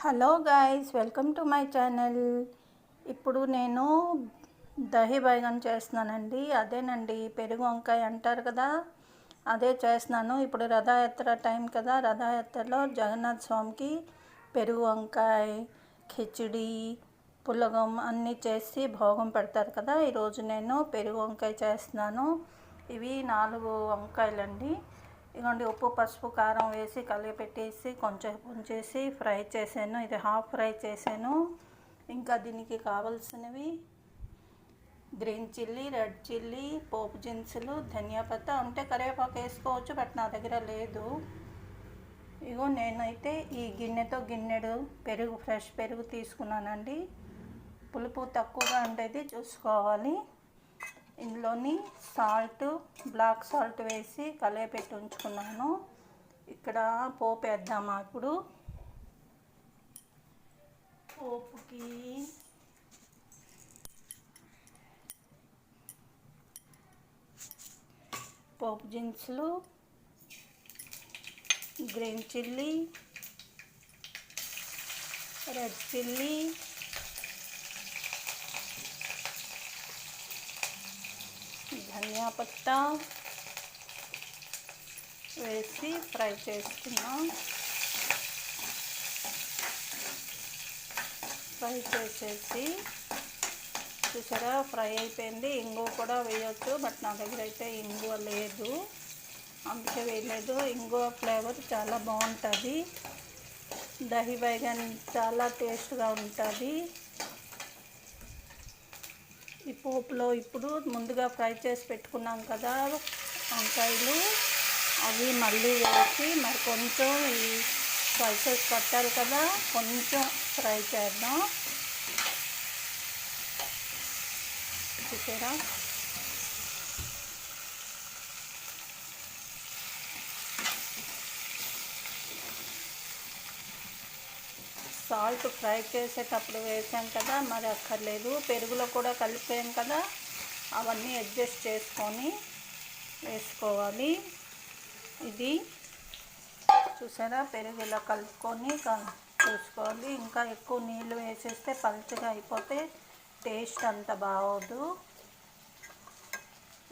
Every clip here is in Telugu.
Hello guys, welcome to my channel. ఇప్పుడు నేను దహి బైగన్ చేస్తున్నానండి. అదేనండి, పెరుగు వంకాయ అంటారు కదా, అదే చేస్తున్నాను. ఇప్పుడు రథయాత్ర టైం కదా, రథయాత్రలో జగన్నాథ స్వామికి పెరుగు వంకాయ, కిచిడి, పులగం అన్నీ చేసి భోగం పెడతారు కదా. ఈరోజు నేను పెరుగు వంకాయ చేస్తున్నాను. ఇవి 4 వంకాయలండి. ఇదిగోండి, ఉప్పు పసుపు కారం వేసి కలిపెట్టేసి కొంచెం ఉంచేసి ఫ్రై చేశాను. ఇది హాఫ్ ఫ్రై చేశాను. ఇంకా దీనికి కావాల్సినవి గ్రీన్ చిల్లీ, రెడ్ చిల్లీ, పోపు దినుసులు, ధనియా పత్తా ఉంటే కరివేపాకు వేసుకోవచ్చు, బట్ నా దగ్గర లేదు. ఇగో నేనైతే ఈ గిన్నెతో గిన్నెడు పెరుగు, ఫ్రెష్ పెరుగు తీసుకున్నానండి. పులుపు తక్కువగా ఉండేది చూసుకోవాలి. ఇందులోని సాల్ట్, బ్లాక్ సాల్ట్ వేసి కలిపెట్టి ఉంచుకున్నాను. ఇక్కడ పోపు వేద్దామా. ఇప్పుడు పోపుకి పోపు దినుసులు, గ్రీన్ చిల్లీ, రెడ్ చిల్లీ, ధనియా పత్తా వేసి ఫ్రై చేసుకున్నాం. ఫ్రై చేసేసి చూసారా, ఫ్రై అయిపోయింది. ఇంగువ కూడా వేయవచ్చు, బట్ నా దగ్గర అయితే ఇంగువ లేదు, అందుకే వేయలేదు. ఇంగువ ఫ్లేవర్ చాలా బాగుంటుంది. దహి బైగన్ చాలా టేస్ట్గా ఉంటుంది. ఈ పోపులో ఇప్పుడు ముందుగా ఫ్రై చేసి పెట్టుకున్నాం కదా వంకాయలు, అవి మళ్ళీ వేసి మరి కొంచెం ఈ స్పైసెస్ పట్టాలి కదా, కొంచెం ఫ్రై చేద్దాం. చూసారా, సాల్ట్ ఫ్రై చేసేటప్పుడు వేసాం కదా, మరి అక్కర్లేదు. పెరుగులో కూడా కలిపాం కదా, అవన్నీ అడ్జస్ట్ చేసుకొని వేసుకోవాలి. ఇది చూసారా, పెరుగు ఇలా కలుపుకొని చూసుకోవాలి. ఇంకా ఎక్కువ నీళ్ళు వేసేస్తే పలుచగా అయిపోతే టేస్ట్ అంత బాగోదు.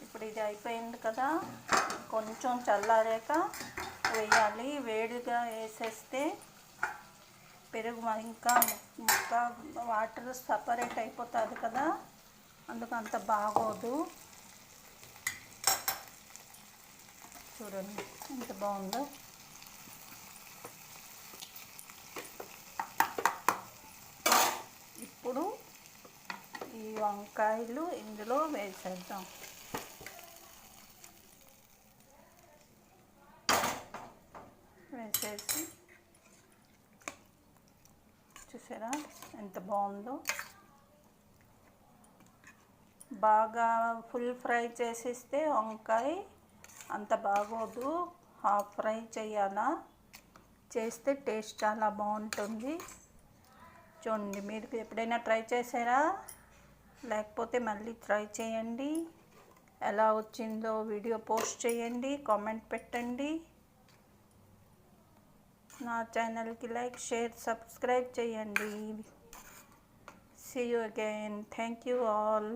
ఇప్పుడు ఇది అయిపోయింది కదా, కొంచెం చల్లారాక వేయాలి. వేడిగా వేసేస్తే పెరుగు ఇంకా ముక్క వాటర్ సపరేట్ అయిపోతుంది కదా, అందుకు అంత బాగోదు. చూడండి ఎంత బాగుందో. ఇప్పుడు ఈ వంకాయలు ఇందులో వేసేద్దాం. వేసేసి చూసారా ఎంత బాగుందో. బాగా ఫుల్ ఫ్రై చేసేస్తే వంకాయ అంత బాగోదు, హాఫ్ ఫ్రై చేయాలా. చేస్తే టేస్ట్ చాలా బాగుంటుంది. చూడండి, మీరు ఎప్పుడైనా ట్రై చేశారా? లేకపోతే మళ్ళీ ట్రై చేయండి. ఎలా వచ్చిందో వీడియో పోస్ట్ చేయండి, కామెంట్ పెట్టండి. నా ఛానల్కి లైక్, షేర్, సబ్స్క్రైబ్ చేయండి. See you again. Thank you all.